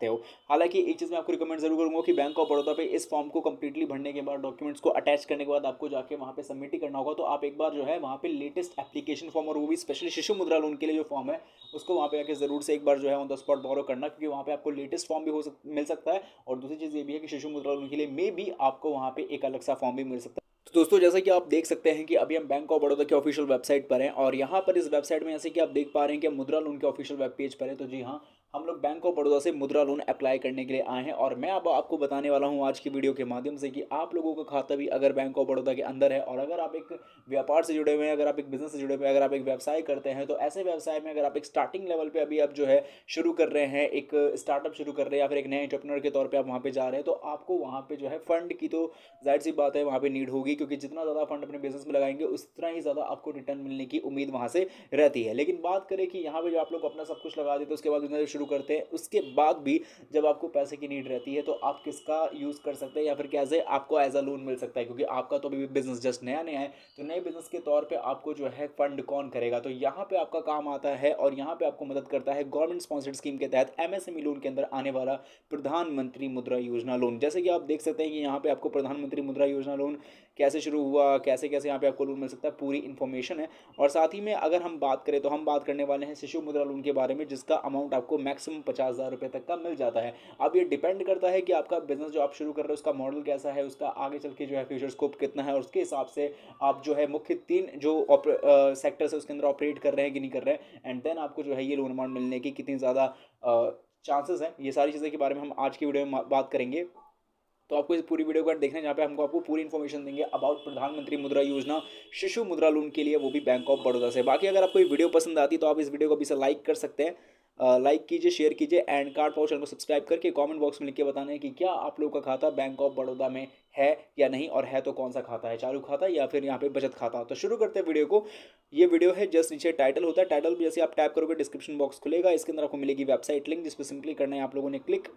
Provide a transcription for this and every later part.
हो। हालाँकि एक चीज़ मैं आपको रिकमेंड ज़रूर करूँगा कि बैंक ऑफ बड़ौदा पे इस फॉर्म को कंप्लीटली भरने के बाद डॉक्यूमेंट्स को अटैच करने के बाद आपको जाके वहाँ पे सबमिट ही करना होगा। तो आप एक बार जो है वहाँ पे लेटेस्ट एप्लीकेशन फॉर्म और वो भी स्पेशली शिशु मुद्रा लोन के लिए जो फॉर्म है, उसको वहाँ पे आके ज़रूर से एक बार जो है ऑन द स्पॉट बोरो करना, क्योंकि वहाँ पे आपको लेटेस्ट फॉर्म भी मिल सकता है। और दूसरी चीज़ ये भी है कि शिशु मुद्रा लोन के लिए मे बी आपको वहाँ पे एक अलग सा फॉर्म भी मिल सकता है। तो दोस्तों, जैसा कि आप देख सकते हैं कि अभी हम बैंक ऑफ बड़ौदा के ऑफिशियल वेबसाइट पर हैं और यहाँ पर इस वेबसाइट में जैसे कि आप देख पा रहे हैं कि हम मुद्रा लोन के ऑफिशियल वेब पेज पर हैं। तो जी हाँ, हम लोग बैंक ऑफ बड़ौदा से मुद्रा लोन अप्लाई करने के लिए आए हैं और मैं अब आपको बताने वाला हूँ आज की वीडियो के माध्यम से कि आप लोगों का खाता भी अगर बैंक ऑफ बड़ौदा के अंदर है और अगर आप एक व्यापार से जुड़े हुए हैं, अगर आप एक बिजनेस से जुड़े हुए हैं, अगर आप एक व्यवसाय करते हैं, तो ऐसे व्यवसाय में अगर आप एक स्टार्टिंग लेवल पे अभी आप जो है शुरू कर रहे हैं, एक स्टार्टअप शुरू कर रहे हैं या फिर एक नए एंटरप्रेन्योर के तौर पे आप वहाँ पे जा रहे हैं, तो आपको वहाँ पे जो है फंड की तो जाहिर सी बात है वहाँ पे नीड होगी, क्योंकि जितना ज़्यादा फंड अपने बिजनेस में लगाएंगे उतना ही ज़्यादा आपको रिटर्न मिलने की उम्मीद वहाँ से रहती है। लेकिन बात करें कि यहाँ पे जो आप लोग अपना सब कुछ लगा देते हैं उसके बाद बिजनेस शुरू करते हैं, उसके बाद भी जब आपको पैसे की नीड रहती है तो आप किसका यूज़ कर सकते हैं या फिर कैसे आपको एज अ लोन मिल सकता है, क्योंकि आपका तो अभी बिजनेस जस्ट नया नया है। तो नए बिजनेस के तौर पे आपको जो है फंड कौन करेगा, तो यहाँ पे आपका काम आता है और यहाँ पे आपको मदद करता है गवर्नमेंट स्पॉन्सर्ड स्कीम के तहत एमएसएमई लोन के अंदर आने वाला प्रधानमंत्री मुद्रा योजना लोन। जैसे कि आप देख सकते हैं कि यहाँ पे आपको प्रधानमंत्री मुद्रा योजना लोन कैसे शुरू हुआ, कैसे कैसे यहाँ पे आपको लोन मिल सकता है, पूरी इन्फॉर्मेशन है। और साथ ही में अगर हम बात करें तो हम बात करने वाले हैं शिशु मुद्रा लोन के बारे में, जिसका अमाउंट आपको मैक्सिमम 50,000 रुपये तक का मिल जाता है। अब ये डिपेंड करता है कि आपका बिजनेस जो आप शुरू कर रहे हो उसका मॉडल कैसा है, उसका आगे चल के जो है फ्यूचर स्कोप कितना है, और उसके हिसाब से आप जो है मुख्य तीन जो सेक्टर्स है उसके अंदर ऑपरेट कर रहे हैं कि नहीं कर रहे हैं, एंड देन आपको जो है ये लोन अमाउंट मिलने की कितनी ज़्यादा चांसेस हैं, ये सारी चीज़ें के बारे में हम आज की वीडियो में बात करेंगे। तो आपको इस पूरी वीडियो को देखना है जहाँ पे हमको आपको पूरी इन्फॉर्मेशन देंगे अबाउट प्रधानमंत्री मुद्रा योजना शिशु मुद्रा लोन के लिए, वो भी बैंक ऑफ बड़ौदा से। बाकी अगर आपको ये वीडियो पसंद आती है तो आप इस वीडियो को अभी से लाइक कर सकते हैं, लाइक कीजिए, शेयर कीजिए, एंड कार्ड पाओ चैनल को सब्सक्राइब करके कमेंट बॉक्स में लिख के बताना है कि क्या आप लोगों का खाता बैंक ऑफ बड़ौदा में है या नहीं, और है तो कौन सा खाता है, चालू खाता या फिर यहाँ पे बचत खाता। तो शुरू करते हैं वीडियो को। ये वीडियो है जस्ट नीचे टाइटल होता है, टाइटल भी जैसे आप टैप करोगे डिस्क्रिप्शन बॉक्स खुलेगा, इसके अंदर आपको मिलेगी वेबसाइट लिंक, जिस पर सिंपली करना है आप लोगों ने क्लिक।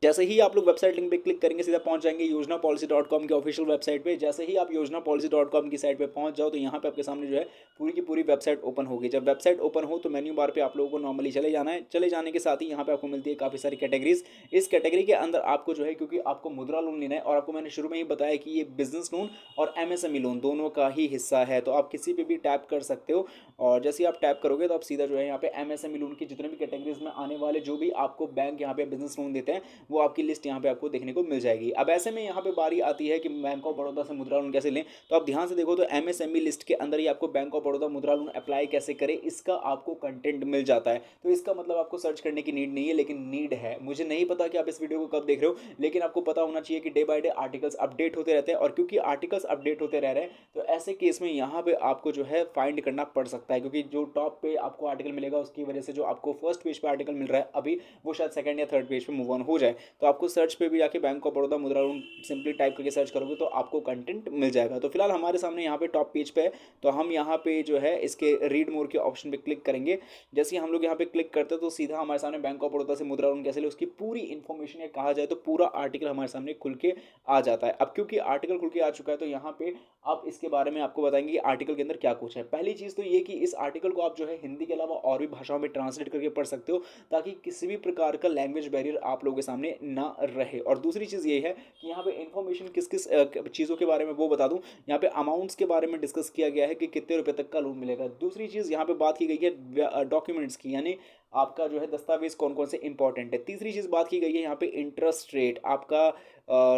जैसे ही आप लोग वेबसाइट लिंक पे क्लिक करेंगे सीधा पहुंच जाएंगे योजना पॉलिसी डॉट कॉम के ऑफिशियल वेबसाइट पे। जैसे ही आप योजना पॉलिसी डॉट कॉम की साइट पे पहुंच जाओ तो यहाँ पे आपके सामने जो है पूरी की पूरी वेबसाइट ओपन होगी। जब वेबसाइट ओपन हो तो मेन्यू बार पे आप लोगों को नॉर्मली चले जाना है। चले जाने के साथ ही यहाँ पे आपको मिलती है काफ़ी सारी कैटेगरीज। इस कैटेगरी के अंदर आपको जो है, क्योंकि आपको मुद्रा लोन लेना है और आपको मैंने शुरू में ही बताया कि ये बिजनेस लोन और एमएसएमई लोन दोनों का ही हिस्सा है, तो आप किसी पे भी टैप कर सकते हो। और जैसे ही आप टैप करोगे तो आप सीधा जो है यहाँ पे एमएसएमई लोन की जितने भी कैटेगरीज में आने वाले जो भी आपको बैंक यहाँ पे बिजनेस लोन देते हैं वो आपकी लिस्ट यहाँ पे आपको देखने को मिल जाएगी। अब ऐसे में यहाँ पे बारी आती है कि बैंक ऑफ बड़ौदा से मुद्रा लोन कैसे लें। तो आप ध्यान से देखो तो एमएसएमई लिस्ट के अंदर ही आपको बैंक ऑफ बड़ौदा मुद्रा लोन अप्लाई कैसे करें इसका आपको कंटेंट मिल जाता है। तो इसका मतलब आपको सर्च करने की नीड नहीं है, लेकिन नीड है। मुझे नहीं पता कि आप इस वीडियो को कब देख रहे हो, लेकिन आपको पता होना चाहिए कि day by day articles update होते रहते हैं, और क्योंकि आर्टिकल्स अपडेट होते रह रहे हैं तो ऐसे केस में यहाँ पे आपको जो है फाइंड करना पड़ सकता है, क्योंकि जो टॉप पे आपको आर्टिकल मिलेगा उसकी वजह से जो आपको फर्स्ट पेज पे आर्टिकल मिल रहा है अभी वो शायद सेकंड या थर्ड पेज पे मूव ऑन हो जाए। तो आपको सर्च पे भी जाके बैंक ऑफ बड़ौदा मुद्रा लोन सिंपली टाइप करके सर्च करोगे तो आपको कंटेंट मिल जाएगा। तो फिलहाल हमारे सामने यहाँ पे टॉप पेज पे है, तो हम यहाँ पे जो है इसके रीड मोर के ऑप्शन पे क्लिक करेंगे। जैसे ही हम लोग यहाँ पे क्लिक करते हैं तो सीधा हमारे सामने बैंक ऑफ बड़ौदा से मुद्रा लोन कैसे ले उसकी पूरी इन्फॉर्मेशन, या कहा जाए तो पूरा आर्टिकल हमारे सामने खुल के आ जाता है। अब क्योंकि आर्टिकल खुल के आ चुका है तो यहाँ पे आप इसके बारे में आपको बताएंगे कि आर्टिकल के अंदर क्या कुछ है। पहली चीज़ तो ये कि इस आर्टिकल को आप जो है हिंदी के अलावा और भी भाषाओं में ट्रांसलेट करके पढ़ सकते हो, ताकि किसी भी प्रकार का लैंग्वेज बैरियर आप लोगों के सामने ना रहे। और दूसरी चीज़ ये है कि यहाँ पे इन्फॉर्मेशन किस किस चीज़ों के बारे में वो बता दूँ। यहाँ पे अमाउंट्स के बारे में डिस्कस किया गया है कि कितने रुपए तक का लोन मिलेगा। दूसरी चीज़ यहाँ पे बात की गई है डॉक्यूमेंट्स की, यानी आपका जो है दस्तावेज कौन कौन से इंपॉर्टेंट है। तीसरी चीज़ बात की गई है यहाँ पे इंटरेस्ट रेट, आपका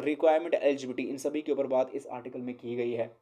रिक्वायरमेंट, एलिजिबिलिटी, इन सभी के ऊपर बात इस आर्टिकल में की गई है।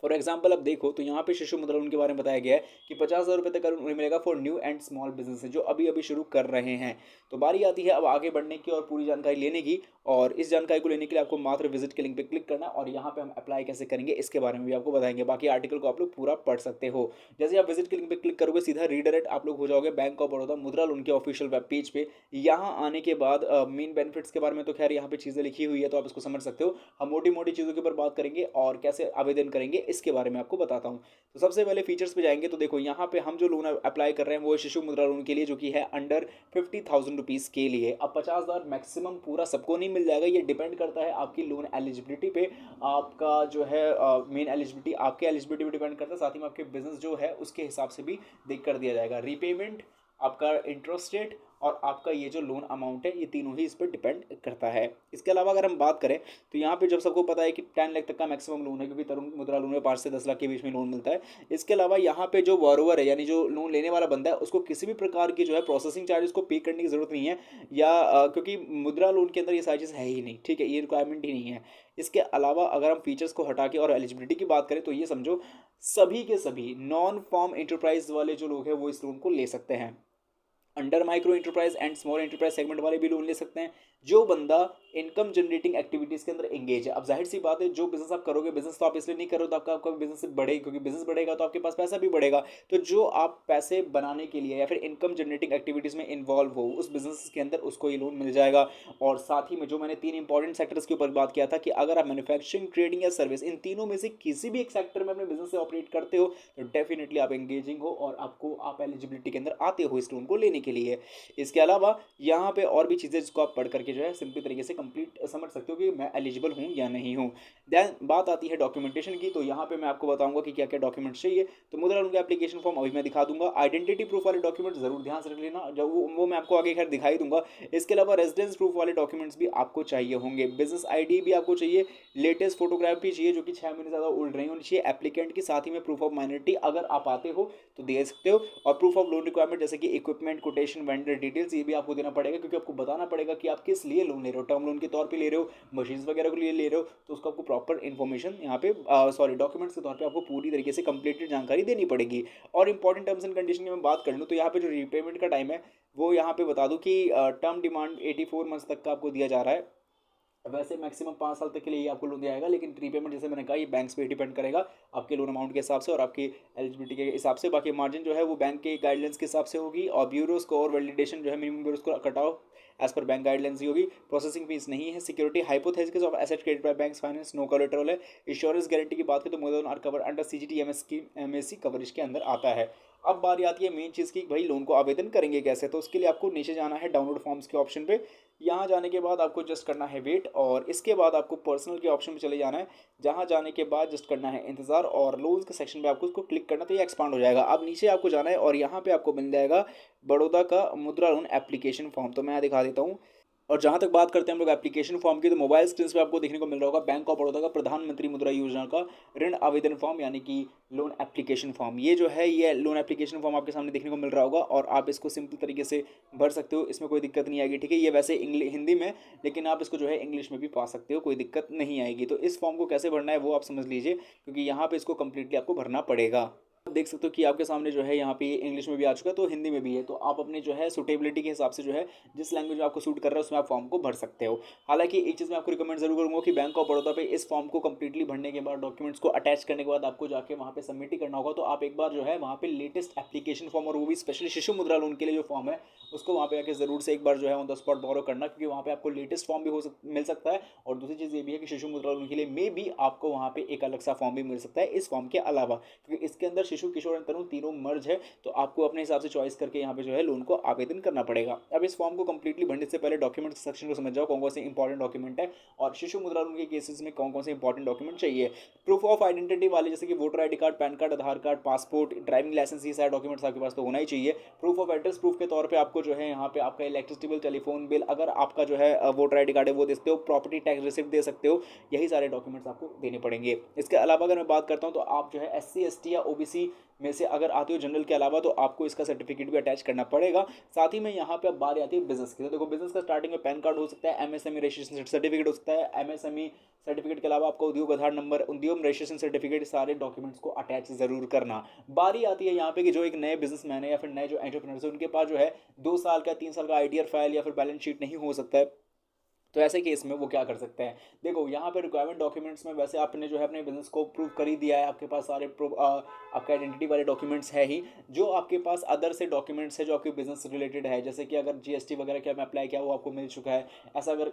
फॉर एग्जाम्पल अब देखो तो यहाँ पे शिशु मुद्रा लोन के बारे में बताया गया है कि 50,000 रुपये तक का लोन मिलेगा for new and small business जो अभी अभी शुरू कर रहे हैं। तो बारी आती है अब आगे बढ़ने की और पूरी जानकारी लेने की, और इस जानकारी को लेने के लिए आपको मात्र विजिट के लिंक पे क्लिक करना है और यहाँ पे हम अप्लाई कैसे करेंगे इसके बारे में भी आपको बताएंगे। बाकी आर्टिकल को आप लोग पूरा पढ़ सकते हो। जैसे आप विजिट के लिंक पे क्लिक करोगे सीधा रीडायरेक्ट आप लोग हो जाओगे बैंक ऑफ बड़ौदा मुद्रा लोन के ऑफिशियल वेब पेज पे। यहाँ आने के बाद मेन बेनिफिट्स के बारे में तो खैर यहाँ पे चीज़ें लिखी हुई है तो आप इसको समझ सकते हो। हम मोटी मोटी चीज़ों के ऊपर बात करेंगे और कैसे आवेदन करेंगे इसके बारे में आपको बताता हूँ। तो सबसे पहले फीचर्स पे जाएंगे तो देखो यहाँ पे हम जो लोन अप्लाई कर रहे हैं वो है शिशु मुद्रा लोन के लिए, जो कि है अंडर 50,000 रुपीज़ के लिए। अब 50,000 मैक्सिमम पूरा सबको नहीं मिल जाएगा, ये डिपेंड करता है आपकी लोन एलिजिबिलिटी पे। आपका जो है मेन एलिजिबिलिटी आपके एलिजिबिलिटी पे डिपेंड करता है, साथ ही में आपके बिजनेस जो है उसके हिसाब से भी देख कर दिया जाएगा। रीपेमेंट, आपका इंटरेस्ट रेट और आपका ये जो लोन अमाउंट है, ये तीनों ही इस पर डिपेंड करता है। इसके अलावा अगर हम बात करें तो यहाँ पे जब सबको पता है कि 10 लाख तक का मैक्सिमम लोन है, क्योंकि तरुण मुद्रा लोन में 5 से 10 लाख के बीच में लोन मिलता है। इसके अलावा यहाँ पे जो बोरोवर है, यानी जो लोन लेने वाला बंदा है, उसको किसी भी प्रकार की जो है प्रोसेसिंग चार्जेस को पे करने की जरूरत नहीं है, या क्योंकि मुद्रा लोन के अंदर ये सारी चीज़ है ही नहीं, ठीक है, ये रिक्वायरमेंट ही नहीं है। इसके अलावा अगर हम फीचर्स को हटा के और एलिजिबिलिटी की बात करें तो ये समझो सभी के सभी नॉन फॉर्म एंटरप्राइज वाले जो लोग हैं वो इस लोन को ले सकते हैं। Under micro enterprise and small enterprise segment वाले भी लोन ले सकते हैं, जो बंदा इनकम जनरेटिंग एक्टिविटीज के अंदर एंगेज है। अब जाहिर सी बात है, जो बिजनेस आप करोगे, बिजनेस तो आप इसलिए नहीं करो तो आपका बिजनेस बढ़ेगा, क्योंकि बिजनेस बढ़ेगा तो आपके पास पैसा भी बढ़ेगा। तो जो आप पैसे बनाने के लिए या फिर इनकम जनरेटिंग एक्टिविटीज में इन्वॉल्व हो उस बिजनेस के अंदर, उसको ये लोन मिल जाएगा। और साथ ही में जो मैंने 3 इंपॉर्टेंट सेक्टर्स के ऊपर बात किया था कि अगर आप मैन्युफैक्चरिंग, ट्रेडिंग या सर्विस, इन तीनों में से किसी भी एक सेक्टर में अपने बिजनेस से ऑपरेट करते हो तो डेफिनेटली आप एंगेजिंग हो और आप एलिजिबिलिटी के अंदर आते हो इस लोन को लेने के लिए। इसके अलावा यहाँ पे और भी चीज़ें जिसको आप पढ़ करके जो है सिंपली तरीके से कंप्लीट समझ सकते हो कि मैं एलिजिबल हूँ या नहीं हूँ। देन बात आती है डॉक्यूमेंटेशन की, तो यहाँ पे मैं आपको बताऊंगा कि क्या क्या डॉक्यूमेंट्स चाहिए। तो मुद्रा लोन का एप्लीकेशन फॉर्म अभी मैं दिखा दूंगा। आइडेंटिटी प्रूफ वाले डॉक्यूमेंट्स जरूर ध्यान से रख लेना, जब वो मैं आपको आगे खैर दिखाई दूंगा। इसके अलावा रेजिडेंस प्रूफ वाले डॉक्यूमेंट्स भी आपको चाहिए होंगे, बिजनेस आईडी भी आपको चाहिए, लेटेस्ट फोटोग्राफ भी चाहिए जो कि 6 महीने ज़्यादा ओल्ड नहीं होनी चाहिए एप्लीकेंट की, साथ ही में प्रूफ ऑफ माइनॉरिटी अगर आप आते हो तो दे सकते हो, और प्रूफ ऑफ लोन रिक्वायरमेंट जैसे कि इक्विपमेंट, कोटेशन, वेंडर डिटेल्स, ये भी आपको देना पड़ेगा, क्योंकि आपको बताना पड़ेगा कि आप किस लिए लोन ले रहे हो। टर्म लोन के तौर पे ले रहे हो, मशीन्स वगैरह के लिए ले रहे हो, तो उसको आपको प्रॉपर इन्फॉर्मेशन यहाँ पे डॉक्यूमेंट्स के तौर पे आपको पूरी तरीके से कंप्लीटेड जानकारी देनी पड़ेगी। और इंपॉर्टेंट टर्म्स एंड कंडीशन की मैं बात कर लूँ तो यहाँ पे जो रीपेमेंट का टाइम है वो यहाँ पे बता दूँ कि टर्म डिमांड 84 मंथ्स तक का आपको दिया जा रहा है। वैसे मैक्सिमम 5 साल तक के लिए ये आपको लोन दिया जाएगा, लेकिन रीपेमेंट जैसे मैंने कहा ये बैंक्स पे डिपेंड करेगा आपके लोन अमाउंट के हिसाब से और आपकी एलिजिबिलिटी के हिसाब से। बाकी मार्जिन जो है वो बैंक के गाइडलाइंस के हिसाब से होगी, और ब्यूरो स्कोर वैलिडेशन जो है minimum bureau score cut off as per bank guidelines ही होगी। प्रोसेसिंग फीस नहीं है। Security hypothesis of asset credit by banks finance, no collateral है। इंश्योरेंस गारंटी की बात करें तो more than R cover under CGTMS की एमएससी कवरेज के अंदर आता है। अब बारी आती है मेन चीज़ की, भाई लोन को आवेदन करेंगे कैसे। तो उसके लिए आपको नीचे जाना है डाउनलोड फॉर्म्स के ऑप्शन पे। यहाँ जाने के बाद आपको जस्ट करना है वेट, और इसके बाद आपको पर्सनल के ऑप्शन पे चले जाना है, जहाँ जाने के बाद जस्ट करना है इंतजार, और लोन्स के सेक्शन पे आपको उसको क्लिक करना तो ये एक्सपांड हो जाएगा। अब नीचे आपको जाना है और यहाँ पे आपको मिल जाएगा बड़ौदा का मुद्रा लोन एप्लीकेशन फॉर्म। तो मैं यहाँ दिखा देता हूँ। और जहाँ तक बात करते हैं हम लोग एप्लीकेशन फॉर्म की, तो मोबाइल स्क्रीन पे आपको देखने को मिल रहा होगा बैंक ऑफ बड़ौदा का प्रधानमंत्री मुद्रा योजना का ऋण आवेदन फॉर्म, यानी कि लोन एप्लीकेशन फॉर्म। ये जो है ये लोन एप्लीकेशन फॉर्म आपके सामने देखने को मिल रहा होगा, और आप इसको सिंपल तरीके से भर सकते हो, इसमें कोई दिक्कत नहीं आएगी, ठीक है। ये वैसे हिंदी में, लेकिन आप इसको जो है इंग्लिश में भी पा सकते हो, कोई दिक्कत नहीं आएगी। तो इस फॉर्म को कैसे भरना है वो आप समझ लीजिए, क्योंकि यहाँ पे इसको कंप्लीटली आपको भरना पड़ेगा। देख सकते हो कि आपके सामने जो है यहाँ पे इंग्लिश में भी आ चुका है, तो हिंदी में भी है। तो आप अपने जो है सुटेबिलिटी के हिसाब से जो है जिस लैंग्वेज में आपको सूट कर रहा है उसमें आप फॉर्म को भर सकते हो। हालांकि एक चीज़ मैं आपको रिकमेंड जरूर करूँगा कि बैंक ऑफ बड़ौदा पे इस फॉर्म को कंप्लीटली भरने के बाद, डॉक्यूमेंट्स को अटैच करने के बाद आपको जाके वहाँ पे सबमिट ही करना होगा। तो आप एक बार जो है वहाँ पे लेटेस्ट एप्लीकेशन फॉर्म, और वो भी स्पेशली शिशु मुद्रा लोन के लिए जो फॉर्म है, उसको वहाँ पे आके जरूर से एक बार जो है ऑन द स्पॉट बोरो करना, क्योंकि वहाँ पे आपको लेटेस्ट फॉर्म भी मिल सकता है। और दूसरी चीज़ ये भी है कि शिशु मुद्रा लोन के लिए मे भी आपको वहाँ पे एक अलग सा फॉर्म भी मिल सकता है इस फॉर्म के अलावा, क्योंकि इसके अंदर शिशु, किशोर एंड तरुण तीनों मर्ज है। तो आपको अपने हिसाब से चॉइस करके यहाँ पे जो है लोन को आवेदन करना पड़ेगा। अब इस फॉर्म को कंप्लीटली भरने से पहले डॉक्यूमेंट सेक्शन को समझ जाओ कौन कौन से इंपॉर्टेंट डॉक्यूमेंट है, और शिशु मुद्रा लोन के केसेस में कौन कौन से इंपॉर्टेंट डॉक्यूमेंट चाहिए। प्रूफ ऑफ आइडेंटिटी वाले जैसे कि voter ID card, PAN card, Aadhaar card, passport, driving licence, ये सारे डॉक्यूमेंट्स आपके पास तो होना ही चाहिए। प्रूफ ऑफ एड्रेस प्रूफ के तौर पर आपको जो है यहाँ पे आपका इलेक्ट्रिसिटी बिल, टेलीफोन बिल, अगर आपका जो है वोटर आईडी कार्ड है वो दे सकते हो, प्रॉपर्टी टैक्स रिसिप्ट दे सकते हो, यही सारे डॉक्यूमेंट्स आपको देने पड़ेंगे। इसके अलावा अगर मैं बात करता हूँ तो आप जो है SC ST या OBC में से अगर आते हो जनरल के अलावा, तो आपको इसका सर्टिफिकेट भी अटैच करना पड़ेगा। साथ ही में यहाँ पे अब बात आती है बिजनेस की। तो देखो बिजनेस का स्टार्टिंग में पैन कार्ड हो सकता है, MSME रजिस्ट्रेशन सर्टिफिकेट हो सकता है, MSME सर्टिफिकेट के अलावा आपका उद्योग आधार नंबर, उद्योग रजिस्ट्रेशन सर्टिफिकेट, सारे डॉक्यूमेंट्स को अटैच जरूर करना। बारी आती है यहाँ पे कि जो एक नए बिजनेसमैन है या फिर नए जो एंटरप्रेन्योर्स है, उनके पास जो है 2 साल का 3 साल का आईटीआर फाइल या फिर बैलेंस शीट नहीं हो सकता है। तो ऐसे केस में वो क्या कर सकते हैं, देखो यहाँ पे रिक्वायरमेंट डॉक्यूमेंट्स में वैसे आपने जो है अपने बिजनेस को प्रूव कर ही दिया है, आपके पास सारे प्रूफ, आपका आइडेंटिटी वाले डॉक्यूमेंट्स है ही। जो आपके पास अदर से डॉक्यूमेंट्स है जो आपके बिजनेस से रिलेटेड है, जैसे कि अगर GST वगैरह क्या मैं अप्लाई किया वो आपको मिल चुका है। ऐसा अगर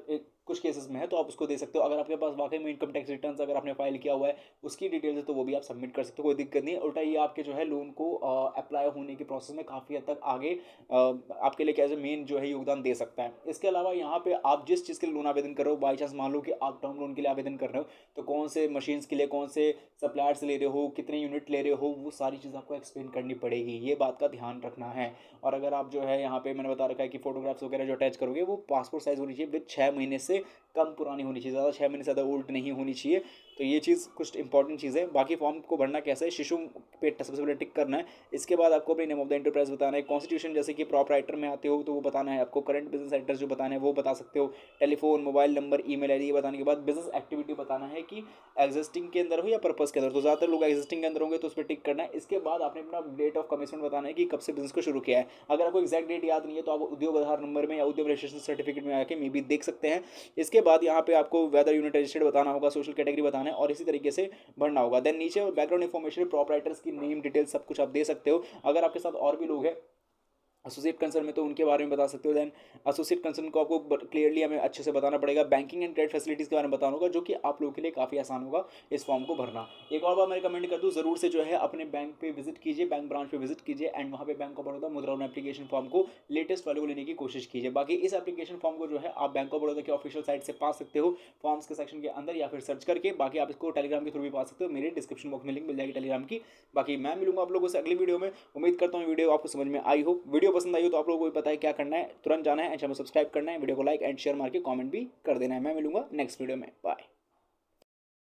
कुछ केसेस में है तो आप उसको दे सकते हो। अगर आपके पास वाकई में इनकम टैक्स रिटर्न अगर आपने फाइल किया हुआ है उसकी डिटेल्स है तो वो भी आप सबमिट कर सकते हो, कोई दिक्कत नहीं है। उल्टा ये आपके जो है लोन को अप्लाई होने के प्रोसेस में काफ़ी हद तक आगे आपके लिए एज ए मेन जो है योगदान दे सकता है। इसके अलावा यहाँ पे आप जिस चीज़ के लिए लोन आवेदन कर रहे हो, बाई चांस मान लो कि आप टर्म लोन के लिए आवेदन कर रहे हो तो कौन से मशीन्स के लिए कौन से सप्लायर्स ले रहे हो, कितने यूनिट ले रहे हो, वो सारी चीज़ आपको एक्सप्लेन करनी पड़ेगी, ये बात का ध्यान रखना है। और अगर आप जो है यहाँ पे मैंने बता रखा है कि फोटोग्राफ्स वगैरह जो अटैच करोगे वो पासपोर्ट साइज होनी चाहिए विद 6 महीने से कम पुरानी होनी चाहिए, ज़्यादा 6 महीने से ज़्यादा ओल्ड नहीं होनी चाहिए। तो ये चीज़ कुछ इंपॉर्टेंट चीज़ है। बाकी फॉर्म को भरना कैसे है, शिशु पे सबसे पहले टिक करना है। इसके बाद आपको अपने नेम ऑफ द एंटरप्राइज बताना है, कॉन्स्टिट्यूशन जैसे कि प्रॉपराइटर में आते हो तो वो बताना है आपको, करंट बिजनेस एड्रेस जो बताना है वो बता सकते हो, telephone mobile number email ID बताने के बाद बिजनेस एक्टिविटी बताना है कि एग्जिस्टिंग के अंदर हो या पर्पस के अंदर, तो ज़्यादातर लोग एग्जिस्टिंग के अंदर होंगे तो उस पर टिक करना है। इसके बाद आपने अपना डेट ऑफ कमिटमेंट बताना है कि कब से बिजनेस को शुरू किया है। अगर आपको एक्जैक्ट डेट याद नहीं है तो आप उद्योग आधार नंबर में या उद्योग रजिस्ट्रेशन सर्टिफिकेट में आके मे भी देख सकते हैं। इसके बाद यहाँ पे आपको वेदर यूनिट रजिस्टर्ड बताना होगा, सोशल कैटेगरी बताना है और इसी तरीके से भरना होगा। देन नीचे बैकग्राउंड इन्फॉर्मेशन प्रॉपराइटर्स की नेम डिटेल सब कुछ आप दे सकते हो। अगर आपके साथ और भी लोग हैं एसोसिएट कंसर्न में तो उनके बारे में बता सकते हो। देन एसोसिएट कंसर्न को आपको क्लियरली हमें अच्छे से बताना पड़ेगा। बैंकिंग एंड क्रेडिट फैसिलिटीज़ के बारे में बताना होगा जो कि आप लोगों के लिए काफ़ी आसान होगा इस फॉर्म को भरना। एक और बात मैं रिकमेंड कर दूँ, ज़रूर से जो है अपने बैंक पे विजिट कीजिए, बैंक ब्रांच पे विजिट कीजिए एंड वहाँ पे बैंक ऑफ बड़ौदा मुद्रा लोन एप्लीकेशन फॉर्म को लेटेस्ट वाले को लेने की कोशिश कीजिए। बाकी इस एप्लीकेशन फॉर्म को जो है आप बैंक ऑफ बड़ौदा के ऑफिशियल साइट से पा सकते हो, फॉर्म्स के सेक्शन के अंदर या फिर सर्च करके। बाकी आप इसको टेलीग्राम के थ्रू भी पा सकते हो, मेरे डिस्क्रिप्शन बॉक्स में लिंक मिल जाएगी टेलीग्राम की। बाकी मैं मिलूंगा आप लोगों से अगली वीडियो में। उम्मीद करता हूँ वीडियो आपको समझ में आई हो। वीडियो पसंद आई हो तो आप लोगों को भी पता है क्या करना है, तुरंत जाना है चैनल सब्सक्राइब करना है, वीडियो को लाइक एंड शेयर मार के कमेंट भी कर देना है। मैं मिलूंगा नेक्स्ट वीडियो में, बाय।